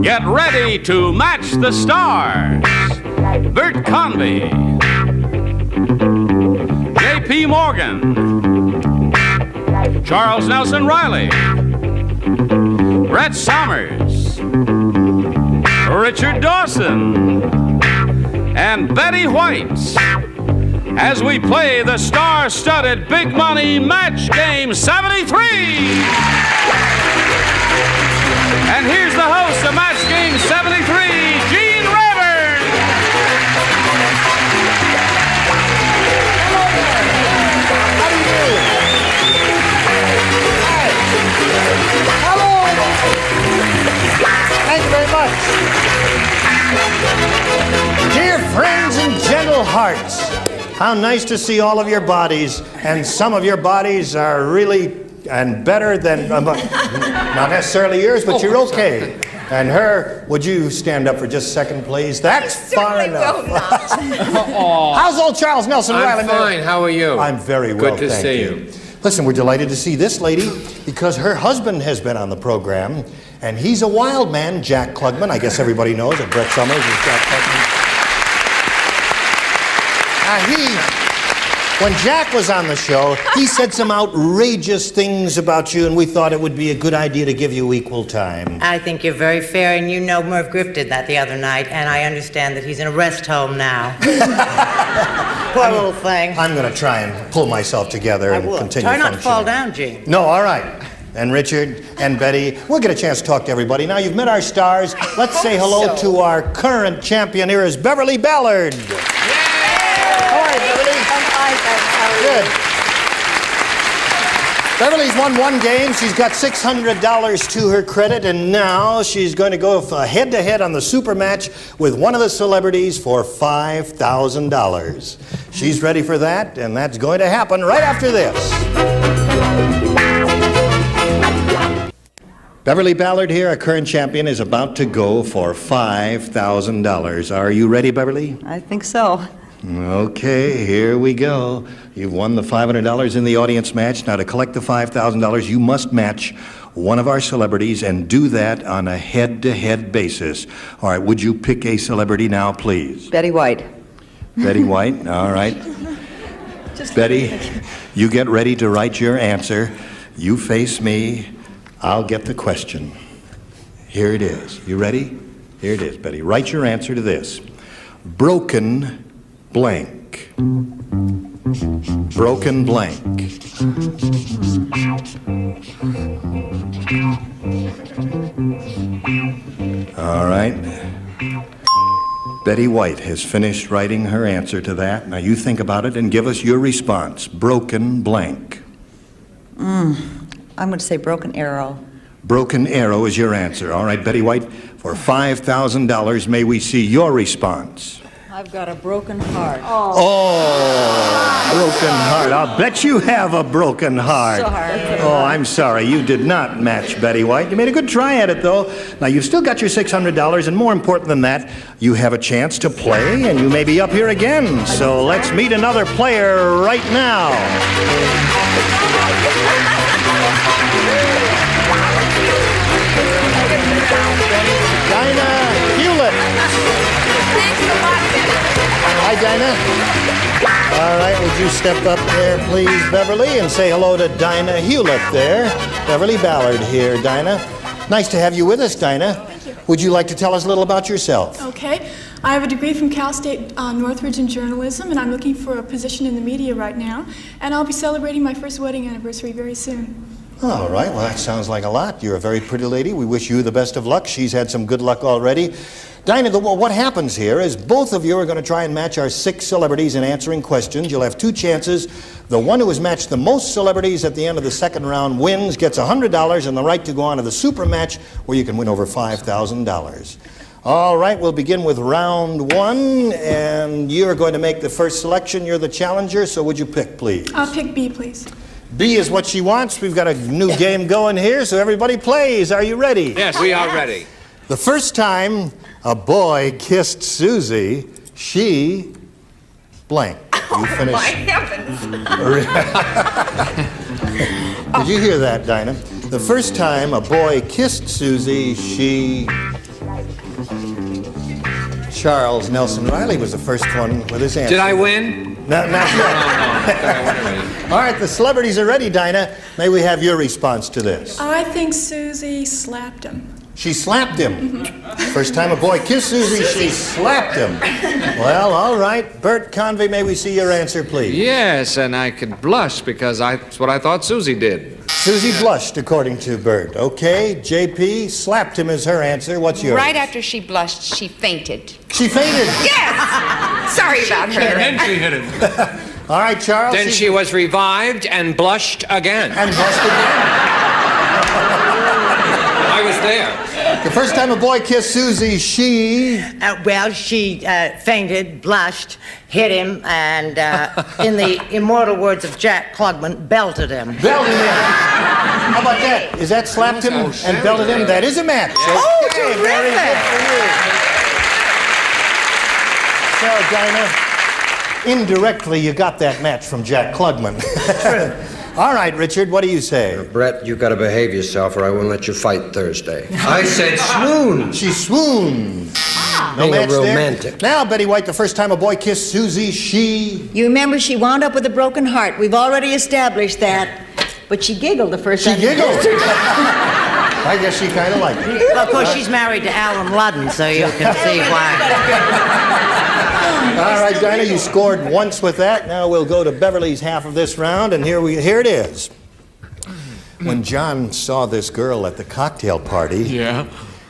Get ready to match the stars. Bert Convy, J.P. Morgan, Charles Nelson Reilly, Brett Somers, Richard Dawson, and Betty White as we play the star-studded Big Money Match Game 73. And here's the host of Match Game 73, Gene Rayburn. Hello there. How do you do? Hi. Hello. Thank you very much. Dear friends and gentle hearts, how nice to see all of your bodies, and some of your bodies are really and better than, not necessarily yours, but you're okay. And her, would you stand up for just a second, please? That's far enough. How's old Charles Nelson Reilly? I'm fine. How are you? I'm very well, Good to see you. Listen, we're delighted to see this lady because her husband has been on the program, and he's a wild man, Jack Klugman. I guess everybody knows that Brett Somers is Jack Klugman. When Jack was on the show, he said some outrageous things about you, and we thought it would be a good idea to give you equal time. I think you're very fair, and you know Merv Griff did that the other night, and I understand that he's in a rest home now. Poor little thing. I'm going to try and pull myself together and continue Try not to fall functioning. down, Gene. No, all right. And Richard and Betty, we'll get a chance to talk to everybody. Now, you've met our stars. Let's say hello to our current champion. Here is Beverly Ballard. How are you, Beverly? Good. Beverly's won one game. She's got $600 to her credit, and now she's going to go head-to-head on the super match with one of the celebrities for $5,000. She's ready for that, and that's going to happen right after this. Beverly Ballard here, our current champion, is about to go for $5,000. Are you ready, Beverly? I think so. Okay, here we go. You've won the $500 in the audience match. Now, to collect the $5,000, you must match one of our celebrities and do that on a head-to-head basis. All right, would you pick a celebrity now, please? Betty White. Betty White, all right. Betty, you get ready to write your answer. You face me. I'll get the question. Here it is. You ready? Here it is, Betty. Write your answer to this. Broken blank. Broken blank. All right. Betty White has finished writing her answer to that. Now you think about it and give us your response. Broken blank. I'm going to say broken arrow. Broken arrow is your answer. All right, Betty White, for $5,000, may we see your response? I've got a broken heart. Oh, broken heart. I'll bet you have a broken heart. Sorry. Oh, I'm sorry. You did not match Betty White. You made a good try at it, though. Now, you've still got your $600, and more important than that, you have a chance to play, and you may be up here again. So let's meet another player right now. Dinah Hewlett. Hi, Dinah. All right, would you step up there, please, Beverly, and say hello to Dinah Hewlett there. Beverly Ballard here, Dinah. Nice to have you with us, Dinah. Thank you. Would you like to tell us a little about yourself? Okay. I have a degree from Cal State Northridge in journalism, and I'm looking for a position in the media right now. And I'll be celebrating my first wedding anniversary very soon. All right, well, that sounds like a lot. You're a very pretty lady. We wish you the best of luck. She's had some good luck already. Dinah, what happens here is both of you are going to try and match our 6 celebrities in answering questions. You'll have 2 chances. The one who has matched the most celebrities at the end of the second round wins, gets $100 and the right to go on to the super match where you can win over $5,000. All right, we'll begin with round 1, and you're going to make the first selection. You're the challenger, so would you pick, please? I'll pick B, please. B is what she wants. We've got a new game going here, so everybody plays. Are you ready? Yes, we are ready. The first time a boy kissed Susie, she blank. You finished. My heavens. Did you hear that, Dinah? The first time a boy kissed Susie, she Charles Nelson Reilly was the first one with his answer. Did I win? No, not yet. No. All right, the celebrities are ready, Dinah. May we have your response to this? I think Susie slapped him. She slapped him. First time a boy kissed Susie, she slapped him. Well, all right. Bert, Convy, may we see your answer, please? Yes, and I could blush because that's what I thought Susie did. Susie blushed, according to Bert. Okay, JP, slapped him is her answer. What's yours? Right after she blushed, she fainted. She fainted. Yes! Sorry about her. And she hit him. All right, Charles. Then she was revived and blushed again. And blushed again. I was there. The first time a boy kissed Susie, she... Well, she fainted, blushed, hit him, and in the immortal words of Jack Klugman, belted him. Belted him. How about that? Is that slapped him and belted him? That is a match. Oh, Okay, very good for you. So, Dinah, indirectly, you got that match from Jack Klugman. True. All right, Richard, what do you say? Brett, you've got to behave yourself or I won't let you fight Thursday. I said swoon. She swooned. No Being a match romantic. there. Now, Betty White, the first time a boy kissed Susie, she... You remember she wound up with a broken heart. We've already established that. But she giggled the first time. She giggled. I guess she kind of liked it. Well, of course, she's married to Alan Ludden, so you can see why. All right, Dinah, you scored once with that. Now we'll go to Beverly's half of this round, and here it is. When John saw this girl at the cocktail party,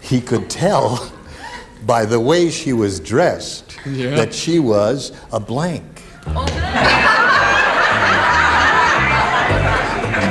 he could tell by the way she was dressed that she was a blank.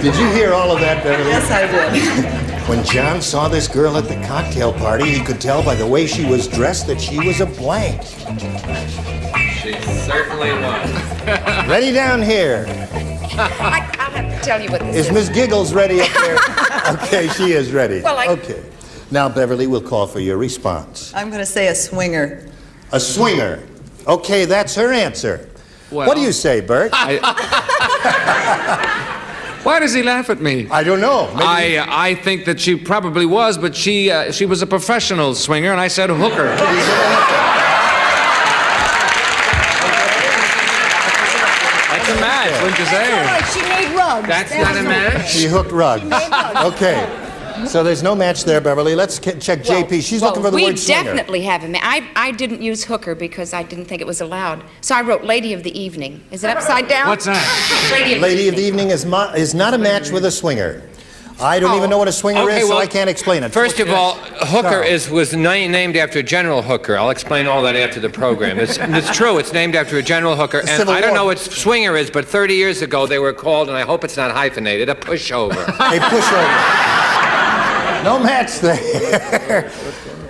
Did you hear all of that, Beverly? Yes, I did. When John saw this girl at the cocktail party, he could tell by the way she was dressed that she was a blank. She certainly was. Ready down here. I'll have to tell you what this Is Miss Giggles ready up there? Okay, she is ready. Well, Okay. Now, Beverly, we'll call for your response. I'm going to say a swinger. A swinger. Okay, that's her answer. Well, What do you say, Bert? Why does he laugh at me? I don't know. Maybe I think that she probably was, but she was a professional swinger, and I said hooker. That's a match, wouldn't you say? All right, she made rugs. That's not a match? She hooked rugs. Okay. So there's no match there, Beverly. Let's check JP. She's looking for the word swinger. We definitely have a match. I didn't use hooker because I didn't think it was allowed. So I wrote Lady of the Evening. Is it upside down? What's that? Lady of the Evening is not a match with a swinger. I don't even know what a swinger is, so I can't explain it. First of all, Hooker was named after General Hooker. I'll explain all that after the program. It's true. It's named after a General Hooker. And I don't know what swinger is, but 30 years ago they were called, and I hope it's not hyphenated, a pushover. A pushover. No match there.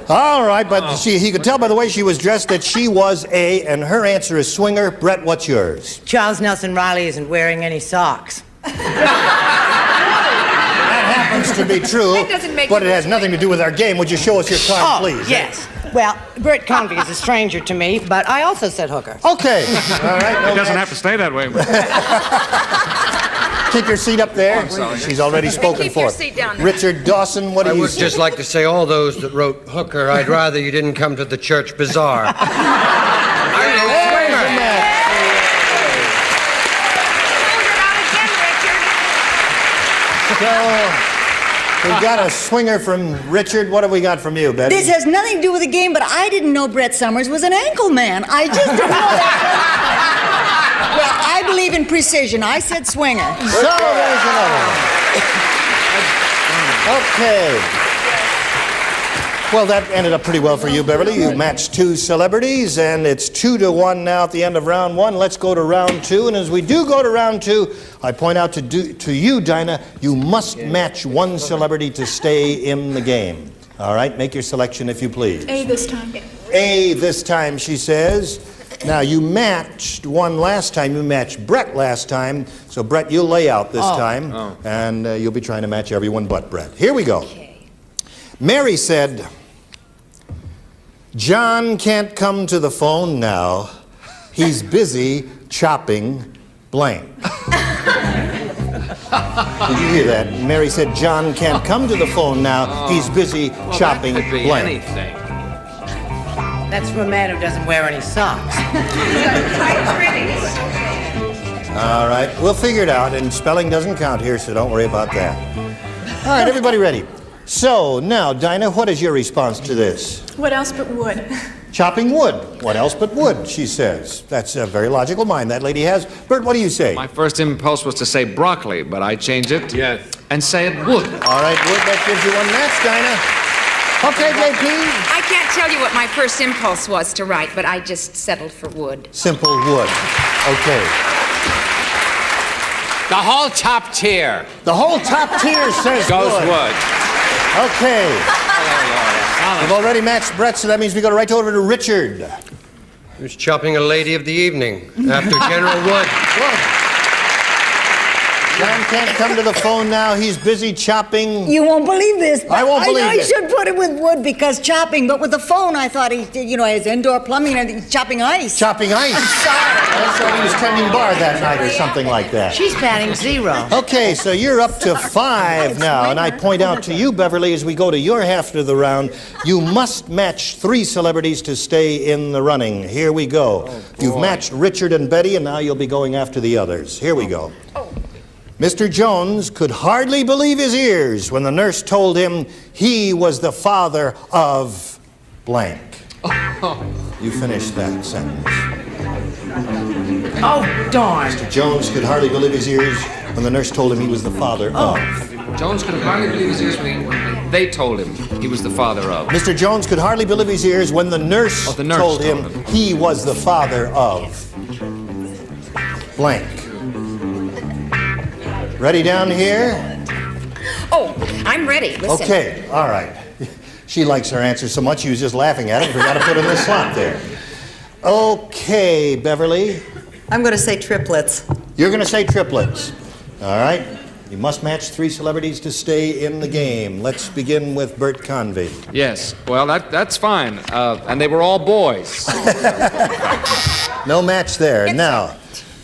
All right, but he could tell by the way she was dressed that she was and her answer is swinger. Brett, what's yours? Charles Nelson Reilly isn't wearing any socks. That happens to be true, That doesn't make but it it has nothing to do with our game. Would you show us your card, please? Yes. Well, Bert Convy is a stranger to me, but I also said hooker. Okay. All right. No It doesn't match. have to stay that way. Keep your seat up there. She's already spoken Keep for. your seat down there. Richard Dawson, what do I you would say? just like to say all those that wrote hooker, I'd rather you didn't come to the church bazaar. There's a match. So, we've got a swinger from Richard. What have we got from you, Betty? This has nothing to do with the game, but I didn't know Brett Summers was an ankle man. I just didn't know that. Well, I believe in precision. I said swinger. So there's another one. Okay. Well, that ended up pretty well for you, Beverly. You matched two celebrities, and it's 2-1 now at the end of round one. Let's go to round two, and as we do go to round two, I point out to you, Dinah, you must match one celebrity to stay in the game. All right, make your selection if you please. A this time. A this time, she says. Now, you matched one last time. You matched Brett last time. So, Brett, you'll lay out this time. And you'll be trying to match everyone but Brett. Here we go. Mary said, John can't come to the phone now. He's busy chopping blank. Did you hear that? Mary said, John can't come to the phone now. He's busy chopping That could be blank. anything. That's for a man who doesn't wear any socks. All right, we'll figure it out, and spelling doesn't count here, so don't worry about that. All right, everybody ready? So, now, Dinah, what is your response to this? What else but wood? Chopping wood. What else but wood, she says. That's a very logical mind that lady has. Bert, what do you say? My first impulse was to say broccoli, but I changed it and say it wood. All right, wood, that gives you one match, Dinah. Okay, JP. I can't tell you what my first impulse was to write, but I just settled for wood. Simple wood. Okay. The whole top tier. The whole top tier says Goes wood. wood. Okay. We've already matched Brett, so that means we go right over to Richard. Who's chopping a lady of the evening after General Wood? John can't come to the phone now. He's busy chopping. You won't believe this. I won't believe I it. should put it with wood because chopping, but with the phone, I thought he did, his indoor plumbing and he's chopping ice. Chopping ice. That's why he was tending bar that night or something like that. She's batting 0. Okay, so you're up to 5 now, and I point out to you, Beverly, as we go to your half of the round, you must match 3 celebrities to stay in the running. Here we go. You've matched Richard and Betty, and now you'll be going after the others. Here we go. Mr. Jones could hardly believe his ears when the nurse told him he was the father of blank. You finished that sentence. Oh, darn. Mr. Jones could hardly believe his ears when the nurse told him he was the father of. Jones could hardly believe his ears when they told him he was the father of. Mr. Jones could hardly believe his ears when the nurse, told him he was the father of blank. Ready down here? Oh, I'm ready. Listen. Okay, all right. She likes her answer so much she was just laughing at it and forgot to put it in the slot there. Okay, Beverly. I'm going to say triplets. You're going to say triplets. All right. You must match 3 celebrities to stay in the game. Let's begin with Bert Convy. Yes, well, that's fine. And they were all boys. No match there. Now,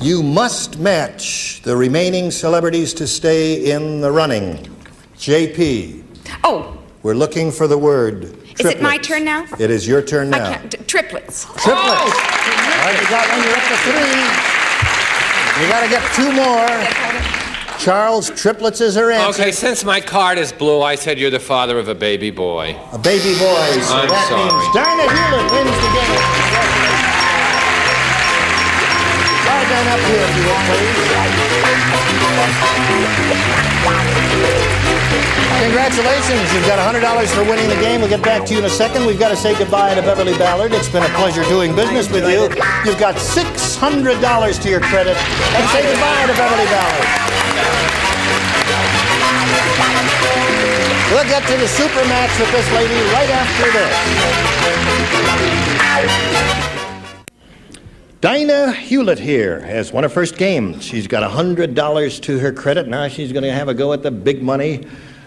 you must match the remaining celebrities to stay in the running. JP. Oh. We're looking for the word triplets. Is it my turn now? It is your turn now. I can't. Triplets. Triplets. All right, you got one. You're up to 3. You got to get 2 more. Charles, triplets is her answer. Okay, since my card is blue, I said you're the father of a baby boy. A baby boy. So I'm that sorry. means Dinah Hewlett wins the game. Slide down up here, if you will, please. Congratulations. You've got $100 for winning the game. We'll get back to you in a second. We've got to say goodbye to Beverly Ballard. It's been a pleasure doing business with you. You've got $600 to your credit. And say goodbye to Beverly Ballard. We'll get to the super match with this lady right after this. Dinah Hewlett here has won her first game. She's got $100 to her credit. Now she's going to have a go at the big money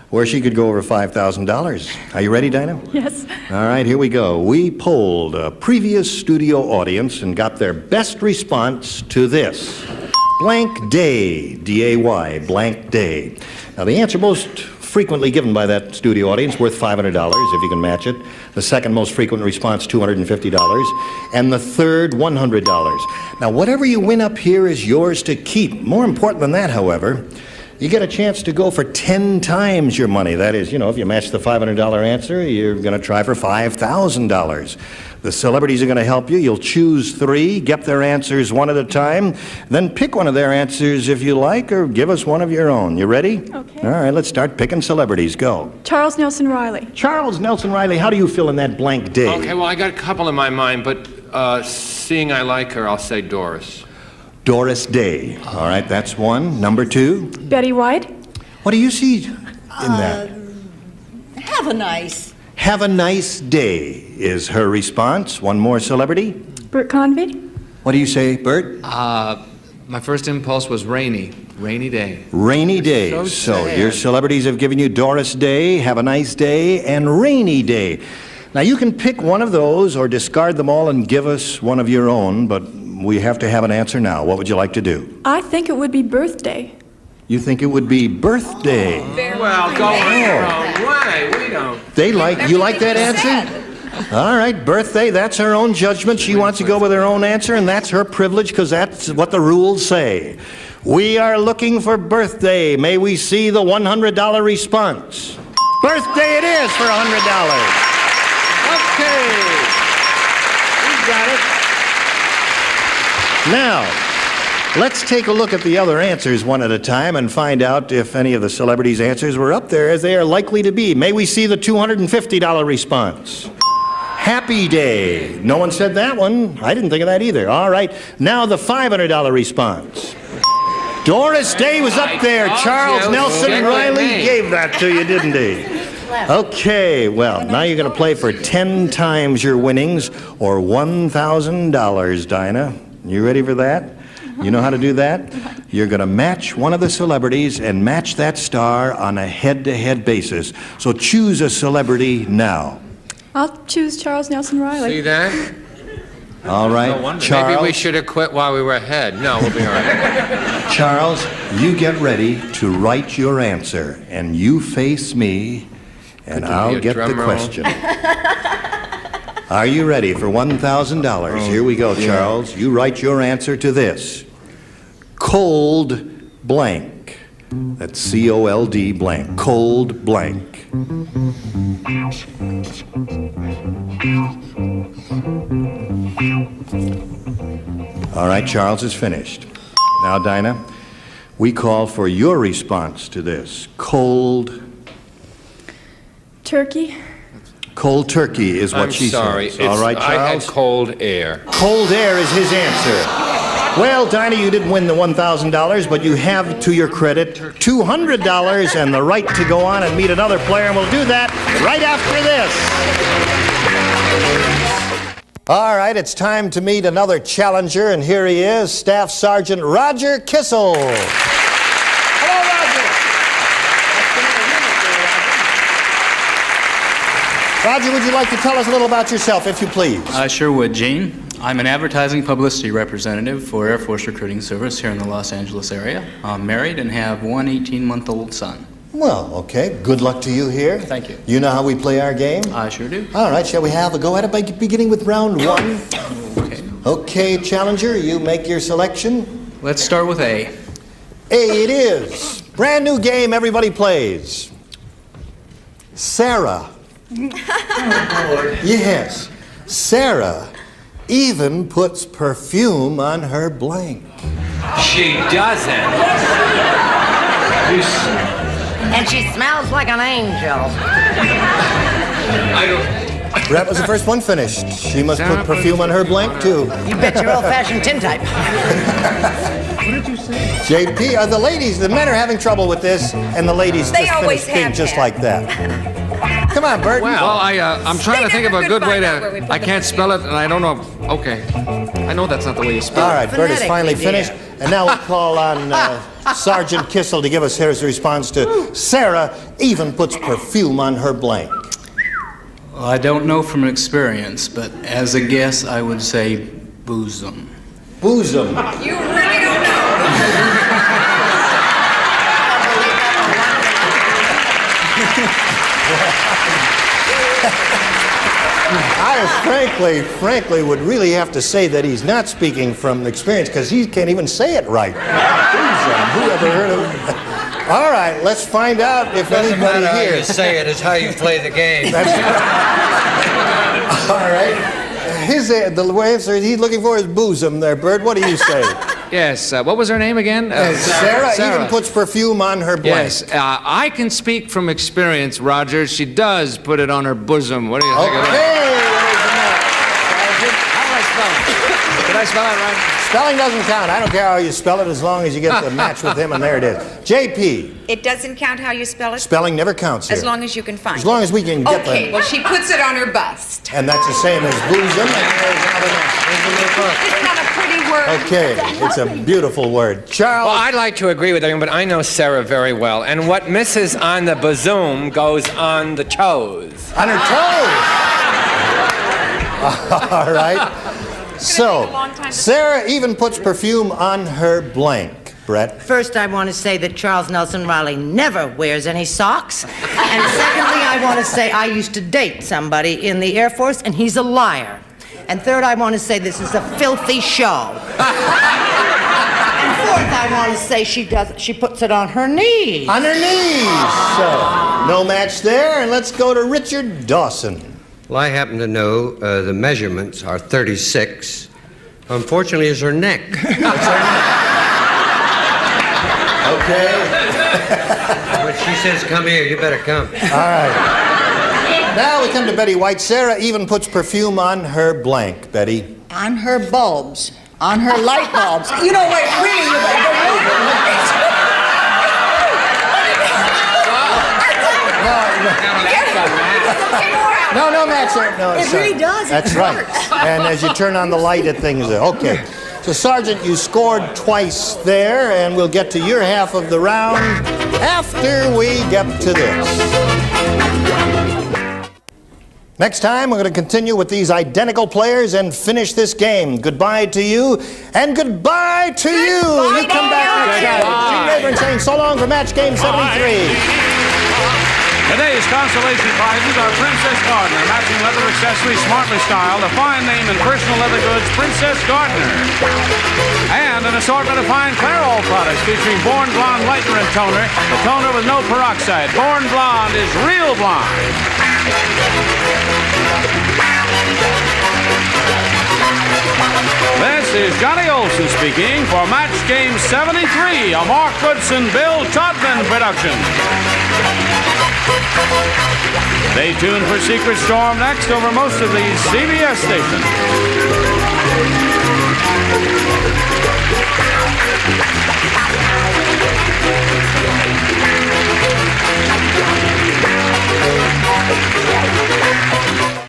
where she could go over $5,000. Are you ready, Dinah? Yes. All right, here we go. We polled a previous studio audience and got their best response to this. Blank day, D-A-Y, blank day. Now, the answer most frequently given by that studio audience, worth $500 if you can match it. The second most frequent response, $250. And the third, $100. Now, whatever you win up here is yours to keep. More important than that, however, you get a chance to go for 10 times your money. That is, if you match the $500 answer, you're going to try for $5,000. The celebrities are going to help you. You'll choose 3, get their answers one at a time, then pick one of their answers if you like, or give us one of your own. You ready? Okay. All right, let's start picking celebrities. Go. Charles Nelson Reilly. Charles Nelson Reilly, how do you feel in that blank day? Okay, well, I got a couple in my mind, but seeing I like her, I'll say Doris. Doris Day. All right, that's 1. Number 2? Betty White. What do you see in that? Have a nice. Have a nice day is her response. One more celebrity. Bert Convy. What do you say, Bert? My first impulse was rainy day. Rainy day. So your celebrities have given you Doris Day, Have a Nice Day, and Rainy Day. Now you can pick one of those or discard them all and give us one of your own, but we have to have an answer now. What would you like to do? I think it would be birthday. You think it would be birthday? Well, go your own way. We don't. You like that answer? All right, birthday, that's her own judgment. She wants to go with her own answer, and that's her privilege because that's what the rules say. We are looking for birthday. May we see the $100 response? Birthday it is for $100. Okay. We got it. Now, let's take a look at the other answers one at a time and find out if any of the celebrities' answers were up there as they are likely to be. May we see the $250 response? Happy Day. No one said that one. I didn't think of that either. All right. Now the $500 response. Doris Day was up there. Charles Nelson Reilly gave that to you, didn't he? Okay, well, now you're going to play for 10 times your winnings or $1,000, Dinah. You ready for that? You know how to do that? You're going to match one of the celebrities and match that star on a head-to-head basis. So choose a celebrity now. I'll choose Charles Nelson Reilly. See that? All right, No Charles. Maybe we should have quit while we were ahead. No, we'll be all right. Charles, you get ready to write your answer, and you face me, and I'll get the question. Are you ready for $1,000? Here we go, Charles. You write your answer to this. Cold blank. That's C-O-L-D blank. Cold blank. All right, Charles is finished. Now, Dinah, we call for your response to this. Cold Turkey. Cold turkey is what she says. All right, Charles? I had cold air. Cold air is his answer. Well, Dinah, you didn't win the $1,000, but you have, to your credit, $200 and the right to go on and meet another player, and we'll do that right after this. All right, it's time to meet another challenger, and here he is, Staff Sergeant Roger Kissel. Hello, Roger. Roger, would you like to tell us a little about yourself, if you please? I sure would, Gene. I'm an advertising publicity representative for Air Force Recruiting Service here in the Los Angeles area. I'm married and have one 18-month-old son. Well, okay. Good luck to you here. Thank you. You know how we play our game? I sure do. All right, shall we have a go at it by beginning with round one? Okay. Okay, challenger, you make your selection. Let's start with A. A it is. Brand new game everybody plays. Sarah. Yes. Sarah even puts perfume on her blank. She doesn't. And she smells like an angel. That was the first one finished. She must put perfume on her blank, too. You bet your old-fashioned tintype. What did you say? JP, the ladies, the men are having trouble with this, and the ladies just finished thing just like that. Come on, Bert. Well, I'm trying to think of a good way to... I can't spell it, and I don't know... Okay. I know that's not the way you spell it. All right, Bert is finally finished. And now we'll call on Sergeant Kissel to give us his response to Sarah even puts perfume on her blank. Well, I don't know from experience, but as a guess, I would say bosom. Bosom. You really don't know. I frankly would really have to say that he's not speaking from experience because he can't even say it right. Bosom. Who ever heard of it? All right, let's find out if anybody How here. you say it is how you play the game. All right. The answer he's looking for is bosom there, Bert. What do you say? Yes, what was her name again? Sarah even puts perfume on her blank. Yes, I can speak from experience, Roger. She does put it on her bosom. What do you think of that? How do I spell it? Did I spell it right? Spelling doesn't count. I don't care how you spell it as long as you get the match with him, and there it is. JP. It doesn't count how you spell it? Spelling never counts here. As long as you can find it. As long as we can get the... Okay, well, she puts it on her bust. And that's the same as bosom. Isn't that a pretty word? Okay, it's a beautiful word. Charles. Well, I'd like to agree with everyone, but I know Sarah very well. And what misses on the bosom goes on the toes. On her toes. All right. So, Sarah even puts perfume on her blank. Brett? First, I want to say that Charles Nelson Reilly never wears any socks. And secondly, I want to say I used to date somebody in the Air Force, and he's a liar. And third, I want to say this is a filthy show. And fourth, I want to say she puts it on her knees. On her knees. So, no match there, and let's go to Richard Dawson. Well, I happen to know the measurements are 36. Unfortunately, it's her neck. Okay. When she says, come here, you better come. All right. Now we come to Betty White. Sarah even puts perfume on her blank, Betty. On her bulbs. On her light bulbs. You know what, really, you No, Matt, sir. No, it really does. That's right. And as you turn on the light, it things are okay. So, Sergeant, you scored twice there, and we'll get to your half of the round after we get to this. Next time, we're going to continue with these identical players and finish this game. Goodbye to you, and goodbye to you. You come back next time. Gene Rayburn saying so long for match game 73. Today's consolation prizes are Princess Gardner, matching leather accessories smartly styled, a fine name in personal leather goods, Princess Gardner. And an assortment of fine Clairol products featuring Born Blonde Lightener and Toner, the toner with no peroxide. Born Blonde is real blonde. This is Johnny Olson speaking for Match Game 73, a Mark Goodson, Bill Todman production. Stay tuned for Secret Storm next over most of these CBS stations. Yeah.